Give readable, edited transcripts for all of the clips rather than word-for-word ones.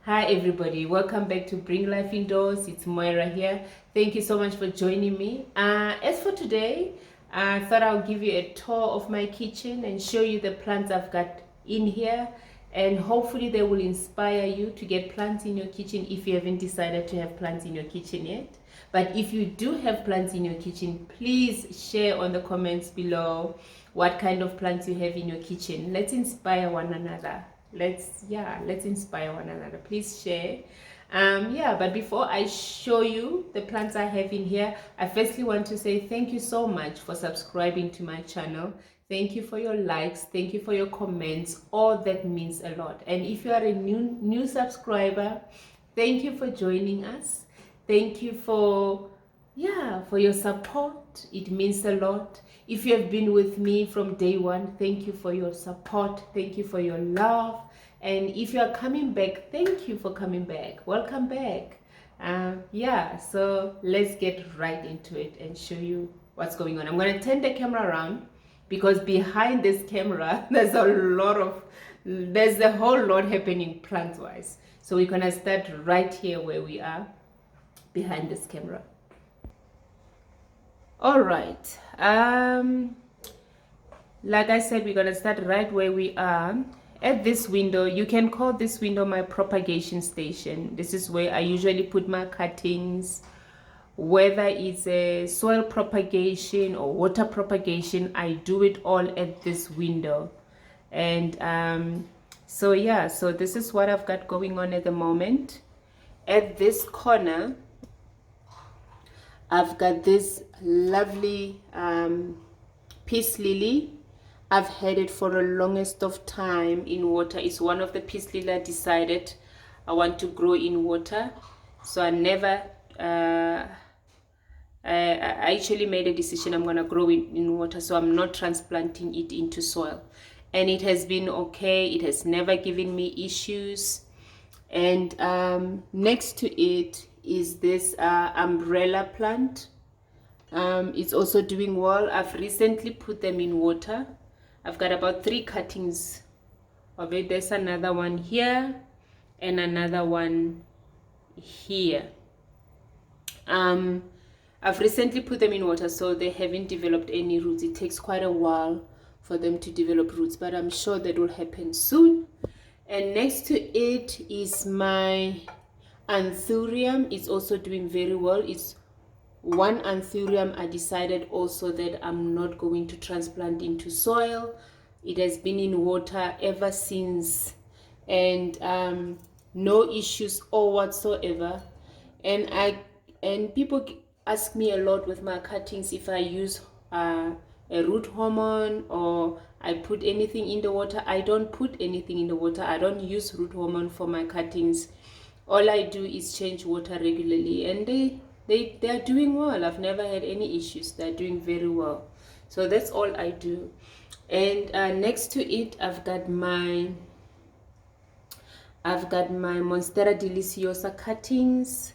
Hi everybody, welcome back to Bring Life Indoors. It's Moira here. Thank you so much for joining me. As for today, I thought I'll give you a tour of my kitchen and show you the plants I've got in here, and hopefully they will inspire you to get plants in your kitchen if you haven't decided to have plants in your kitchen yet. But if you do have plants in your kitchen, please share on the comments below what kind of plants you have in your kitchen. Let's inspire one another. Let's inspire one another. Please share. But before I show you the plants I have in here, I firstly want to say thank you so much for subscribing to my channel. Thank you for your likes, thank you for your comments. All that means a lot. And if you are a new subscriber, thank you for joining us. Thank you for your support. It means a lot. If you have been with me from day one, thank you for your support. Thank you for your love. And if you are coming back, thank you for coming back. Welcome back. So let's get right into it and show you what's going on. I'm going to turn the camera around because behind this camera, there's a whole lot happening plant-wise. So we're going to start right here where we are behind this camera. All right, like I said, we're gonna start right where we are at this window. You can call this window my propagation station. This is where I usually put my cuttings, whether it's a soil propagation or water propagation. I do it all at this window. And so this is what I've got going on at the moment. At this corner, I've got this lovely peace lily. I've had it for the longest of time in water. It's one of the peace lily I decided I want to grow in water. So I actually made a decision I'm going to grow it in water. So I'm not transplanting it into soil. And it has been okay. It has never given me issues. And next to it is this umbrella plant. It's also doing well. I've recently put them in water. I've got about 3 cuttings of it. There's another one here and another one here. I've recently put them in water, so they haven't developed any roots. It takes quite a while for them to develop roots, but I'm sure that will happen soon. And next to it is my anthurium. It's also doing very well. It's one anthurium I decided also that I'm not going to transplant into soil. It has been in water ever since, and no issues or whatsoever. And people ask me a lot with my cuttings if I use a root hormone or I put anything in the water. I don't put anything in the water. I don't use root hormone for my cuttings. All I do is change water regularly, and they are doing well. I've never had any issues. They're doing very well. So that's all I do. And next to it, I've got my Monstera deliciosa cuttings.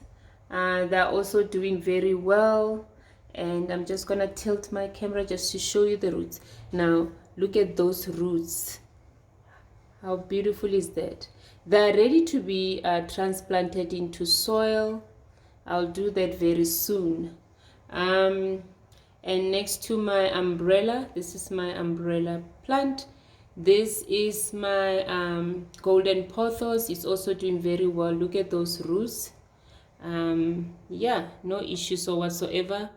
They're also doing very well. And I'm just gonna tilt my camera just to show you the roots. Now look at those roots. How beautiful is that? They're ready to be transplanted into soil. I'll do that very soon. And next to my umbrella, this is my umbrella plant. This is my golden pothos. It's also doing very well. Look at those roots. No issues or whatsoever.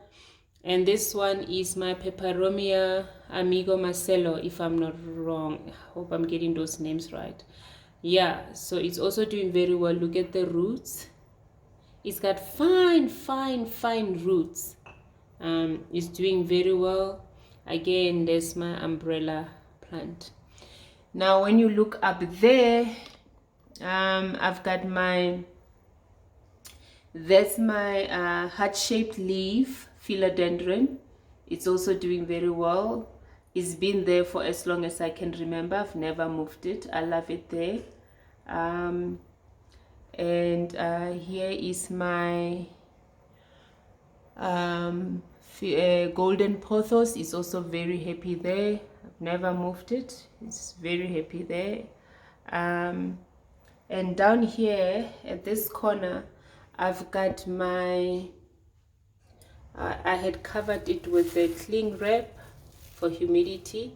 And this one is my Peperomia Amigo Marcelo, if I'm not wrong. I hope I'm getting those names right. Yeah, so it's also doing very well. Look at the roots. It's got fine roots. It's doing very well. Again, there's my umbrella plant. Now, when you look up there, I've got that's my heart-shaped leaf philodendron. It's also doing very well. It's been there for as long as I can remember. I've never moved it. I love it there. Here is my golden pothos. It's also very happy there. I've never moved it. It's very happy there. And down here at this corner, I've got my, I had covered it with a cling wrap for humidity.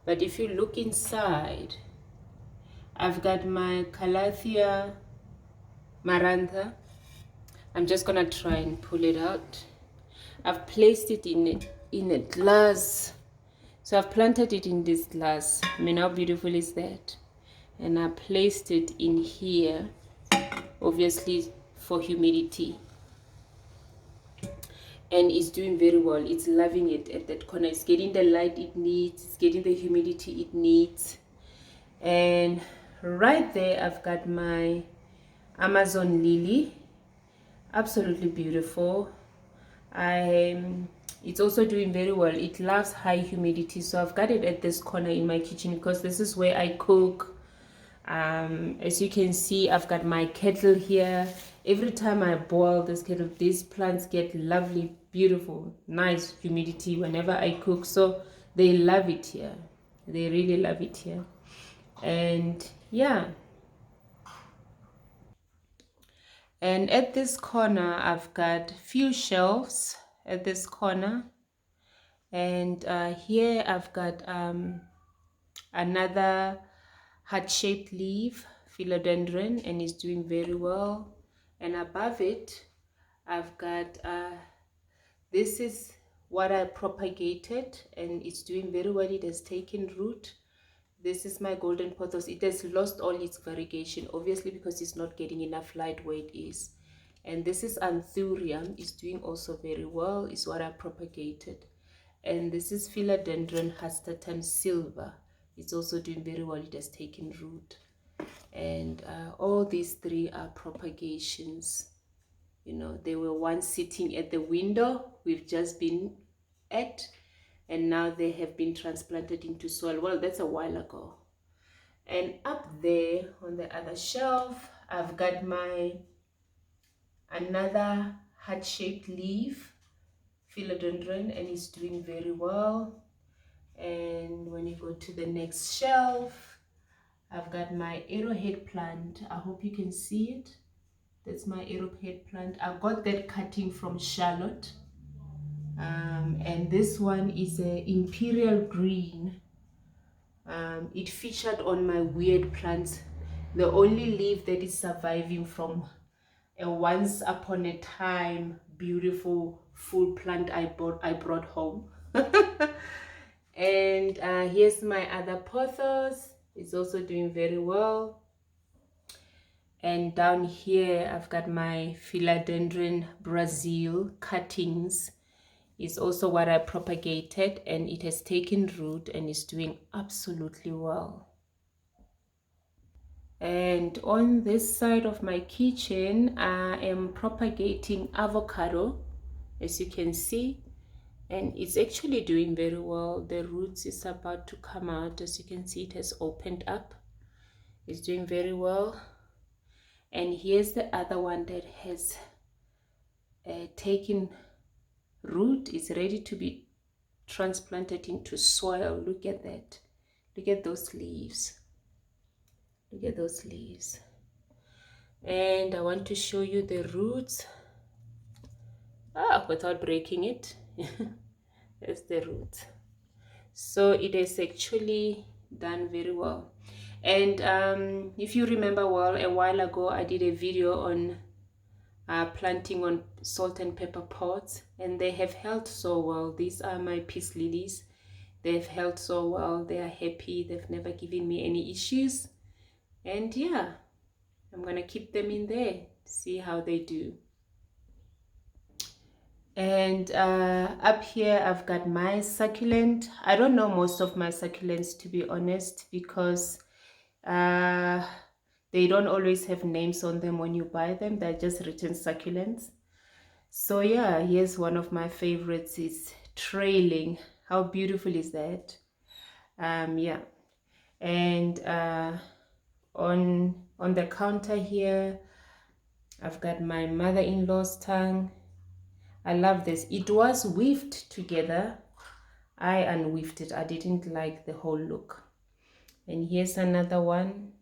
But if you look inside, I've got my Calathea marantha. I'm just gonna try and pull it out. I've placed it in a glass. So I've planted it in this glass. I mean, how beautiful is that? And I placed it in here, obviously for humidity. And it's doing very well. It's loving it at that corner. It's getting the light it needs. It's getting the humidity it needs. And right there, I've got my Amazon lily. Absolutely beautiful. It's also doing very well. It loves high humidity, so I've got it at this corner in my kitchen because this is where I cook. As you can see, I've got my kettle here. Every time I boil this kettle, these plants get lovely, beautiful, nice humidity whenever I cook. So they love it here. They really love it here. And yeah. And at this corner, I've got few shelves at this corner. And here I've got another heart-shaped leaf, philodendron, and it's doing very well. And above it, I've got this is what I propagated, and it's doing very well. It has taken root. This is my golden pothos. It has lost all its variegation, obviously, because it's not getting enough light where it is. And this is anthurium. It's doing also very well. It's what I propagated. And this is philodendron hastatum silver. It's also doing very well. It has taken root. And all these three are propagations. You know, they were once sitting at the window we've just been at, and now they have been transplanted into soil. Well, that's a while ago. And up there on the other shelf, I've got my another heart-shaped leaf, philodendron, and it's doing very well. And when you go to the next shelf, I've got my arrowhead plant. I hope you can see it. That's my arrowhead plant. I got that cutting from Charlotte. And this one is a imperial green. It featured on my weird plants. The only leaf that is surviving from a once upon a time beautiful full plant I brought home. And here's my other pothos. It's also doing very well. And down here I've got my philodendron Brazil cuttings. It's also what I propagated, and it has taken root and is doing absolutely well. And on this side of my kitchen, I am propagating avocado, as you can see, and it's actually doing very well. The roots is about to come out. As you can see, it has opened up. It's doing very well. And here's the other one that has taken root. Is ready to be transplanted into soil. Look at that. Look at those leaves. Look at those leaves. And I want to show you the roots without breaking it. That's the root. So it has actually done very well. And if you remember well, a while ago I did a video on planting on salt and pepper pots, and they have held so well. These are my peace lilies. They've held so well. They are happy. They've never given me any issues. And yeah, I'm gonna keep them in there, see how they do. And up here I've got my succulent. I don't know most of my succulents, to be honest, because they don't always have names on them when you buy them. They're just written succulents. So yeah, here's one of my favorites. It's trailing. How beautiful is that? Yeah. And on the counter here, I've got my mother-in-law's tongue. I love this. It was weaved together. I unweaved it. I didn't like the whole look. And here's another one.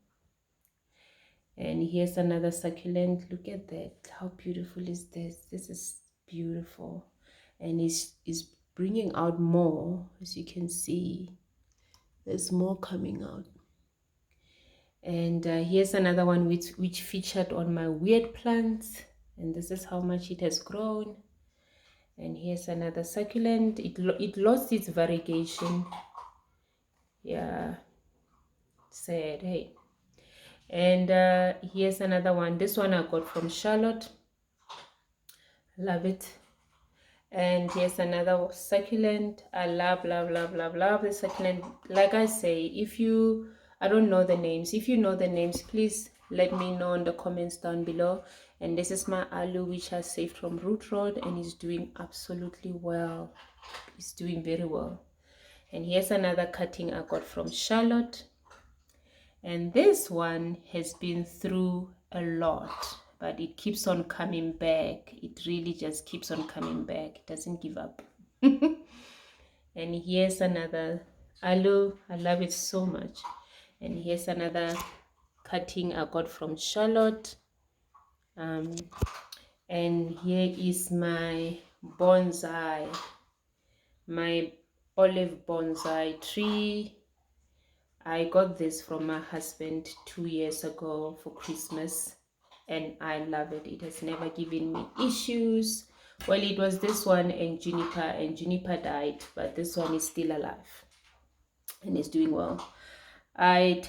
And here's another succulent. Look at that. How beautiful is this? This is beautiful. And it's bringing out more, as you can see. There's more coming out. And here's another one which featured on my weird plants. And this is how much it has grown. And here's another succulent. It lost its variegation. Yeah, sad, hey. And here's another one. This one I got from Charlotte. Love it. And here's another succulent. I love the succulent. Like I say, I don't know the names. If you know the names, please let me know in the comments down below. And this is my aloe, which I saved from root rod, and is doing absolutely well. It's doing very well. And here's another cutting I got from Charlotte. And this one has been through a lot, but it keeps on coming back. It really just keeps on coming back. It doesn't give up. And here's another aloe. I love it so much. And here's another cutting I got from Charlotte. And here is my bonsai, my olive bonsai tree. I got this from my husband 2 years ago for Christmas, and I love it. It has never given me issues. Well, it was this one and Juniper died, but this one is still alive and is doing well. I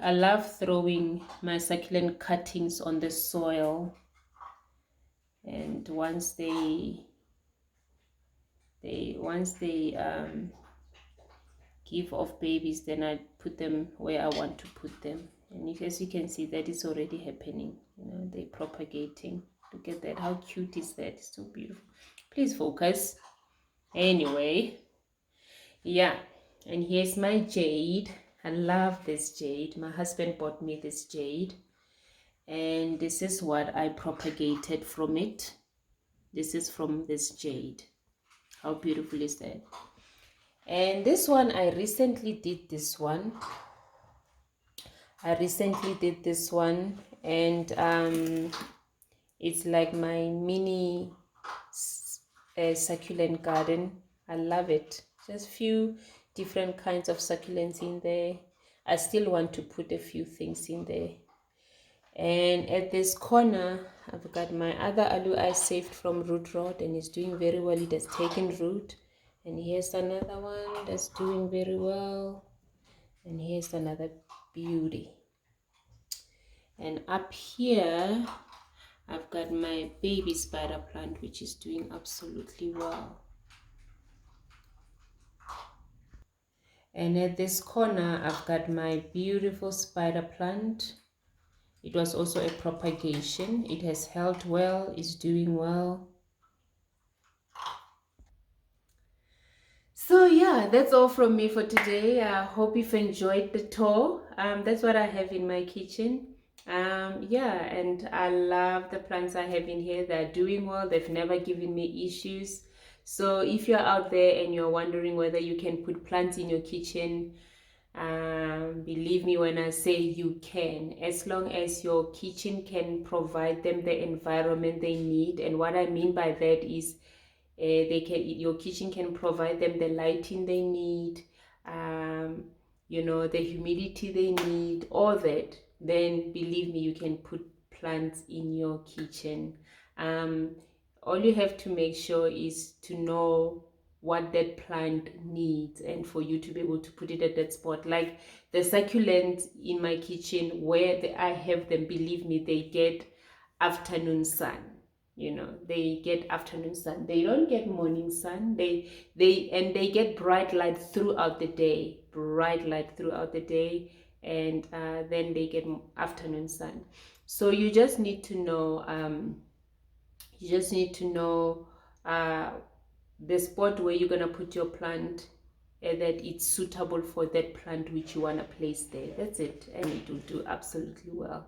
love throwing my succulent cuttings on the soil, and once they give off babies, then I put them where I want to put them. And as you can see, that is already happening. They're propagating. Look at that. How cute is that? It's so beautiful. Please focus. Anyway, yeah. And here's my jade. I love this jade. My husband bought me this jade, and this is what I propagated from it. This is from this jade. How beautiful is that? And this one, I recently did this one. And it's like my mini succulent garden. I love it. Just few different kinds of succulents in there. I still want to put a few things in there. And at this corner, I've got my other aloe I saved from root rod, and it's doing very well. It has taken root. And here's another one that's doing very well. And here's another beauty. And up here, I've got my baby spider plant, which is doing absolutely well. And at this corner, I've got my beautiful spider plant. It was also a propagation. It has held well, it's doing well. So yeah, that's all from me for today. I hope you've enjoyed the tour. That's what I have in my kitchen. Yeah, and I love the plants I have in here. They're doing well. They've never given me issues. So if you're out there and you're wondering whether you can put plants in your kitchen, believe me when I say you can, as long as your kitchen can provide them the environment they need. And what I mean by that is your kitchen can provide them the lighting they need, the humidity they need, all that. Then believe me, you can put plants in your kitchen. All you have to make sure is to know what that plant needs, and for you to be able to put it at that spot. Like the succulents in my kitchen, where I have them, believe me, they get afternoon sun. They get afternoon sun. They don't get morning sun. They get bright light throughout the day. And then they get afternoon sun. So you just need to know. The spot where you're gonna put your plant, that it's suitable for that plant which you want to place there. That's it, and it will do absolutely well.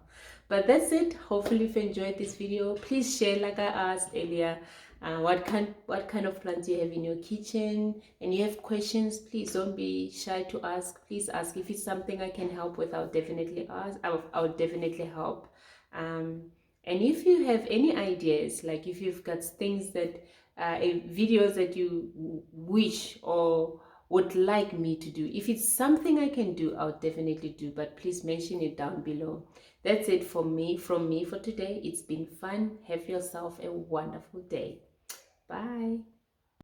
But that's it. Hopefully you've enjoyed this video. Please share, like I asked earlier. what kind of plants you have in your kitchen, and you have questions, please don't be shy to ask. Please ask. If it's something I can help with, I'll definitely ask. I'll definitely help. And if you have any ideas, like if you've got things that videos that you wish or would like me to do, if it's something I can do, I'll definitely do, but please mention it down below. That's it from me for today. It's been fun. Have yourself a wonderful day. Bye.